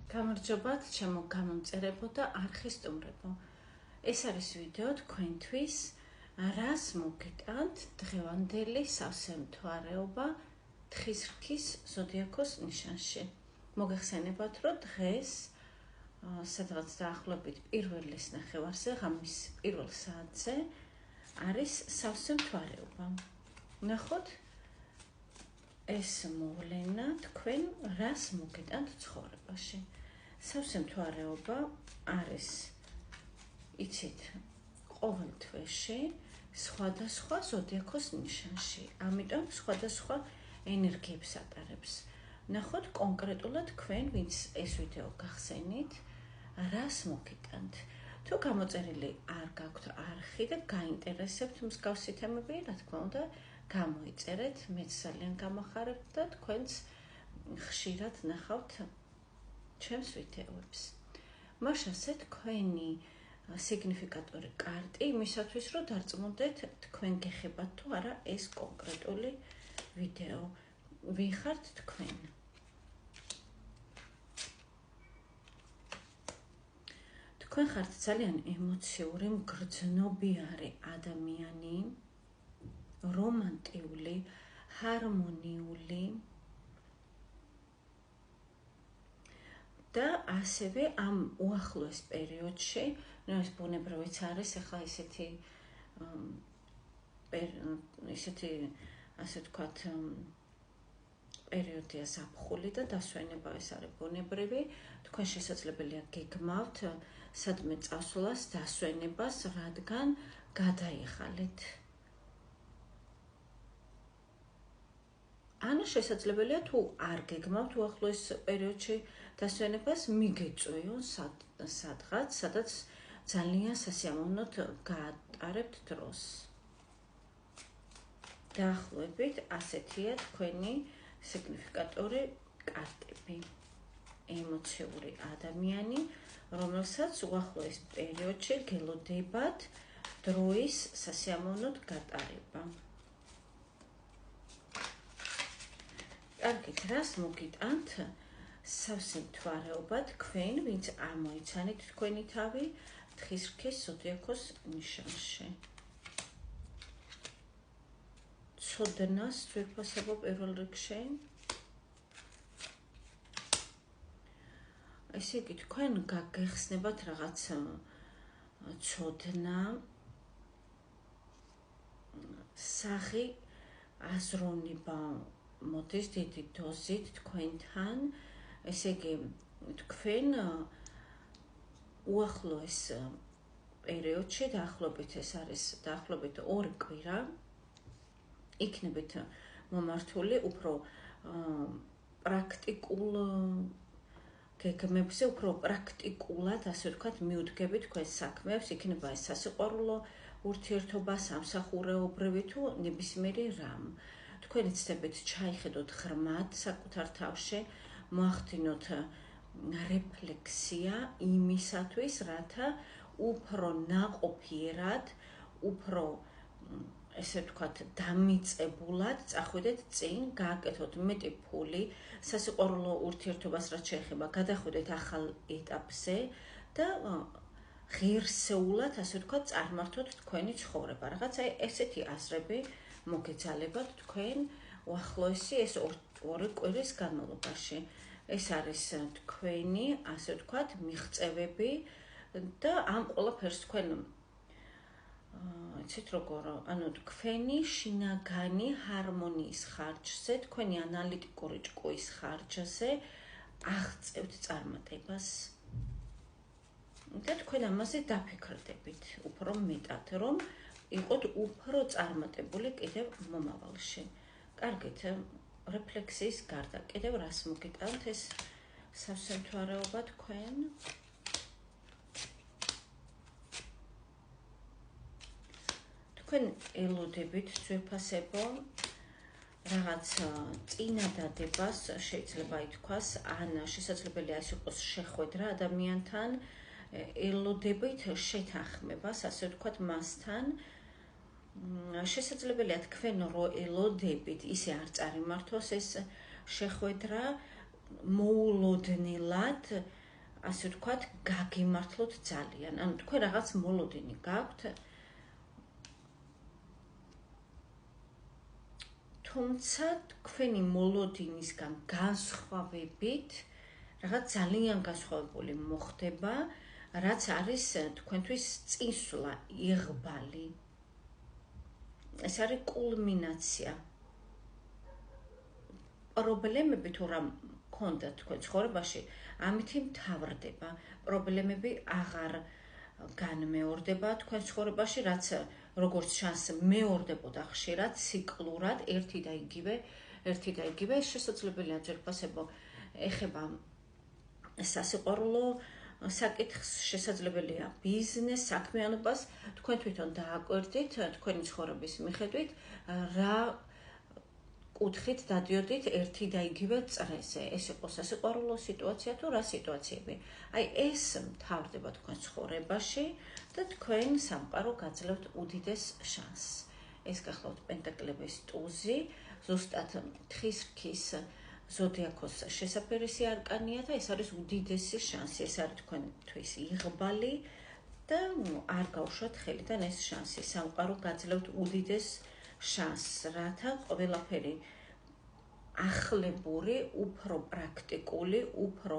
გამარჯობათ, ჩემო გამომწერებო და არხისტუმრებო. ეს არის ვიდეო თქვენთვის, რას მოგიტანთ დღევანდელი სავსემთვარეობა თხის რქის ზოდიაქოს ნიშანში. მოგეხსენებათ, რომ დღეს სადღაც დაახლოებით პირველის ნახევარზე, ღამის პირველ საათზე არის სავსემთვარეობა. ნახოთ, ეს მოვლენა თქვენ რას მოგიტანთ ცხოვრებაში. სავსემთვარეობა არის, იცით, ყოველ თვეში სხვადასხვა ზოდიაქოს ნიშანში, ამიტომ სხვადასხვა ენერგიებს ატარებს. ნახოთ კონკრეტულად თქვენ, ვინც ეს ვიდეო გახსენით, რას მოგიტანთ. თუ გამოწერილი არ გაქვთ არხი და გაინტერესებთ მსგავსი თემები, რა თქმა უნდა, გამოიწერეთ, მეც ძალიან გამახარებთ და თქვენც ხშირად ნახავთ ჩემს ვიდეოებს. მაშასე თქვენი სიგნიფიკატორი კარტი იმისათვის, რომ დარწმუნდეთ, თქვენ გეხებათ თუ არა ეს კონკრეტული ვიდეო. ვინ ხართ თქვენ? თქვენ ხართ ძალიან ემოციური, მგრძნობიარე ადამიანი, რომანტიული, ჰარმონიული და ასევე ამ უახლოეს პერიოდში, ეს ბუნებრივიც არის, ახლა ისეთი ასე ვთქვათ, პერიოდია ზაფხული და დასვენება ეს არის ბუნებრივი, თქვენ შესაძლებელია გეგმავთ სადმე წასვლას, დასვენებას, რადგან გადაიხალეთ. ანუ შესაძლებელია თუ არ გეგმავთ უახლოეს პერიოდში დასვენებას, მიგეწვიონ სადღაც, სადაც ძალიან სასიამოვნოდ გაატარებთ დროს. დაახლოებით ასეთია თქვენი სიგნიფიკატორი კარტები. ემოციური ადამიანი, რომელსაც უახლოეს პერიოდში გელოდებათ დროის სასიამოვნოდ გატარება. კარგით, რას მოგიტანთ სავსემთვარეობა თქვენ, ვინც ამოიცანით თქვენი თავი თხის რქის ზოდიაქოს ნიშანში. ცოდნას ვიფასებო პირველ რიგში. ესე იგი, თქვენ გაგეხსნებათ რაღაც ცოდნა, სახი, აზროვნება მოდის დიდი დოზით თქვენთან, ესე იგი, თქვენ უახლოეს პერიოდში, დაახლოებით ეს არის დაახლოებით 2 კვირა, იქნებით მომართული უფრო პრაქტიკულ გეგმებზე, უფრო პრაქტიკულად, ასე ვთქვათ, მიუდგებით თქვენს საქმეებს, იქნება ეს სასიყვარულო ურთიერთობა, სამსახურეობრივი თუ ნებისმიერი რამ. თქვენ იცდებით ჩაიხედოთ ღრმად საკუთარ თავში, მოახდინოთ რეფლექსია იმისათვის, რათა უფრო ნაყოფიერად, უფრო ესე ვთქვათ, დამიწებულად წახვიდეთ წინ, გააკეთოთ მეტი ფული, სასიყვარულო ურთიერთობას რაც შეეხება, გადახვიდეთ ახალ ეტაპზე და ღირსეულად, ასე ვთქვათ, წარმართოთ თქვენი ცხოვრება. რაღაც ესეთი აზრები მოგეძალებათ თქვენ უახლოესი ეს 2 კვირის განმავლობაში. ეს არის თქვენი, ასე ვთქვათ, მიღწევები და ამ ყველაფერს თქვენ იცით როგორ, ანუ თქვენი შინაგანი ჰარმონიის ხარჯზე, თქვენი ანალიტიკური ჭკუის ხარჯზე აღწევთ წარმატებას. და თქვენ ამაზე დაფიქრდებით უფრო მეტად, რომ იყოთ უფრო წარმატებული კიდევ მომავალში. კარგით, რეფლექსიის გარდა კიდევ რას მოგიტანთ ეს სავსემთვარეობა თქვენ? თქვენ ელოდებით ძვირფასებო რაღაც წინადადებას, შეიძლება ითქვას, ან შესაძლებელია ეს იყოს შეხვედრა ადამიანთან, ელოდებით შეთანხმებას, ასე ვთქვათ, მასთან. შესაძლებელია თქვენ რო ელოდებით, ისე არ წარიმართოს ეს შეხვედრა, მოულოდნელად, ასე ვთქვათ, გაგიმართლოთ ძალიან. ანუ თქვენ რაღაც მოლოდინი გაქვთ, თუმცა თქვენი მოლოდინისგან განსხვავებით რაღაც ძალიან განსხვავებული მოხდება, რაც არის თქვენთვის წინსვლა, იღბალი. ეს არის კულმინაცია. პრობლემები თუ რა მქონდა თქვენ ცხოვრებაში, ამითი მთავრდება. პრობლემები აღარ განმეორდება თქვენ ცხოვრებაში, რაც როგორც ჩანს მეორდებოდა ხშირად, ციკლურად, ერთი და იგივე, შესაძლებელია ჯერფასებო ეხება სასიყვარულო საკითხს, შესაძლებელია ბიზნეს, საქმიანობას, თქვენ თვითონ დააკვირდით, თქვენი ცხოვრების მიხედვით, რა კუთხით დადიოდით ერთი და იგივე წრეზე. ეს იყო სასიყვარულო სიტუაცია თუ რა სიტუაციები. აი ეს მთავრდება თქვენ ცხოვრებაში და თქვენ სამყარო გაძლევთ უდიდეს შანსს. ეს გახლავთ პენტაკლების ტუზი, ზუსტად თხის რქის ზოდიაქოს შესაფერისი არკანია და ეს არის უდიდესი შანსი, ეს არის თქვენთვის იღბალი და არ გავუშვათ ხელიდან ეს შანსი. სამყარო გაძლევთ უდიდეს შანსს, რათა ყველაფერი ახლებური, უფრო პრაქტიკული, უფრო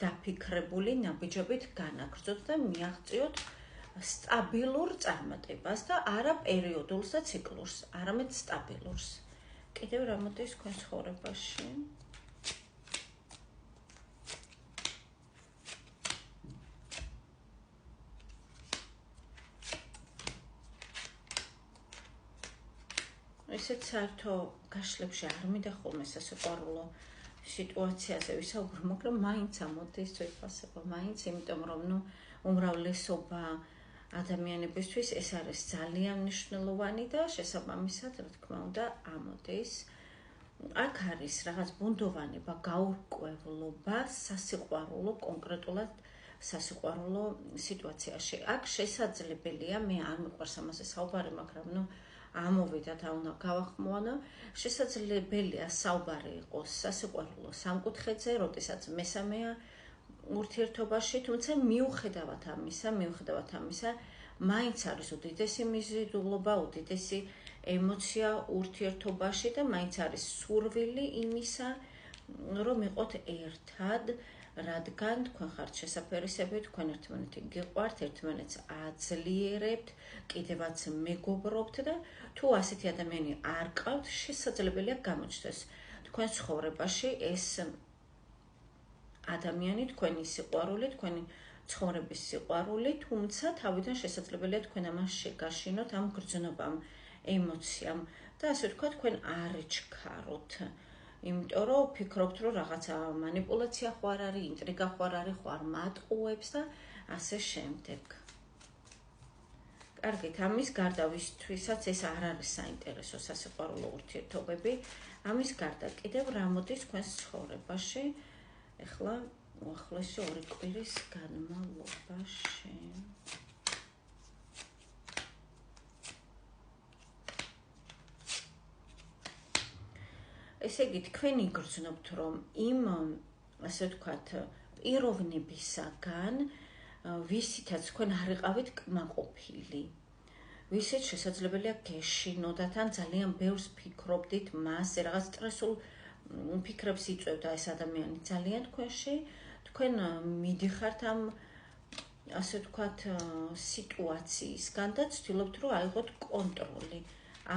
დაფიქრებული ნაბიჯებით განაგრძოთ და მიაღწიოთ სტაბილურ წარმატებას და არა პერიოდულს და ციკლურს, არამედ სტაბილურს. კიდევ რა მოდის თქვენ ცხოვრებაში? ესეც საერთო გაშლებში არ მინდა ხოლმე სასიყვარულო სიტუაციაზე ვისაუბრო, მაგრამ მაინც ამოდის თვითფასება, მაინც, იმიტომ რომ უმრავლესობა ადამიანებისთვის ეს არის ძალიან მნიშვნელოვანი და შესაბამისად, რა თქმა უნდა, ამოდის. აქ არის რაღაც ბუნდოვანება, გაურკვევლობა სასიყვარულო, კონკრეტულად სასიყვარულო სიტუაციაში. აქ შესაძლებელია, მე არ მიყვარს ამაზე საუბარი, მაგრამ ამოვიდა და უნდა გავახმოვანო, შესაძლებელია საუბარი იყოს სასიყვარულო სამკუთხედზე, როდესაც მესამეა ურთიერთობაში, თუმცა მიუხედავად ამისა, მაინც არის უდიდესი მიზიდულობა, უდიდესი ემოცია ურთიერთობაში და მაინც არის სურვილი იმისა, რომ იყოთ ერთად, რადგან თქვენ ხართ შესაფერისები, თქვენ ერთმანეთი გიყვართ, ერთმანეთს აძლიერებთ, კიდევაც მეგობრობთ და თუ ასეთი ადამიანი არ ყავთ, შესაძლებელია გამოჩნდეს თქვენ ცხოვრებაში ეს ადამიანი, თქვენი სიყვარული, თქვენი ცხოვრების სიყვარული, თუმცა თავიდან შესაძლებელია თქვენ ამას შეგაშინოთ, ამ გრძნობამ, ემოციამ და ასე ვთქვათ, თქვენ არ იჩქაროთ. იმიტომ რომ ფიქრობთ, რომ რაღაცა მანიპულაცია ხო არ არის, ინტრიგა ხო არ არის, ხო არ მატყუებს და ასე შემდეგ. კარგით, ამის გარდა ვისთვისაც ეს არ არის საინტერესო სასიყვარულო ურთიერთობები, ამის გარდა კიდევ რა მოდის თქვენს ცხოვრებაში, ეხლა უახლოესი 2 კვირის განმავლობაში. ესე იგი, თქვენ იგრძნობთ, რომ იმ, ასე ვთქვათ, პიროვნებისაგან, ვისითაც თქვენ არ იყავით კმაყოფილი, ვისიც შესაძლებელია გეშინოდათ, ან ძალიან ბევრს ფიქრობდით მასზე, რაღაც სტრესულ ფიქრებს იწვევდა ეს ადამიანი ძალიან თქვენში, თქვენ მიდიხართ ამ, ასე ვთქვათ, სიტუაციისგან და ცდილობთ, რომ აიღოთ კონტროლი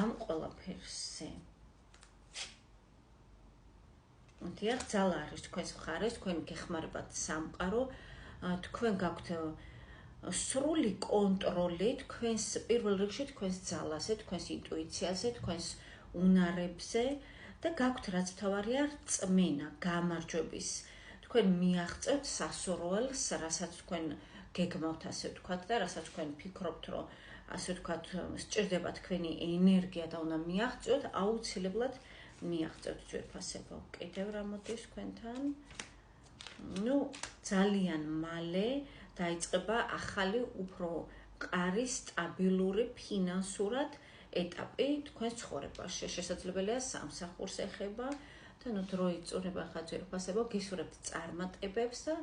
ამ ყველაფერზე. დიახ, ძალა არის თქვენს მხარეს, თქვენ გეხმარებათ სამყარო, თქვენ გაქვთ სრული კონტროლი თქვენს პირველ რიგში თქვენს ძალაზე, თქვენს ინტუიციაზე, თქვენს უნარებზე და გაქვთ რაც თავარია რწმენა, გამარჯვების. თქვენ მიაღწევთ სასურველს, რასაც თქვენ გეგმავთ, ასე ვთქვათ და რასაც თქვენ ფიქრობთ, რომ ასე ვთქვათ, სჭირდება თქვენი ენერგია და უნდა მიაღწევთ, აუცილებლად მიაღწევთ ჯერფასებო. კიდევ რა მოდის თქვენთან? ძალიან მალე დაიწყება ახალი, უფრო მყარი, სტაბილური, ფინანსურად ეტაპი თქვენს ცხოვრებაში. შესაძლებელია სამსახურს ეხება და ნუ დრო იწურება ხა ძვირფასებო, გისურვებთ წარმატებებს და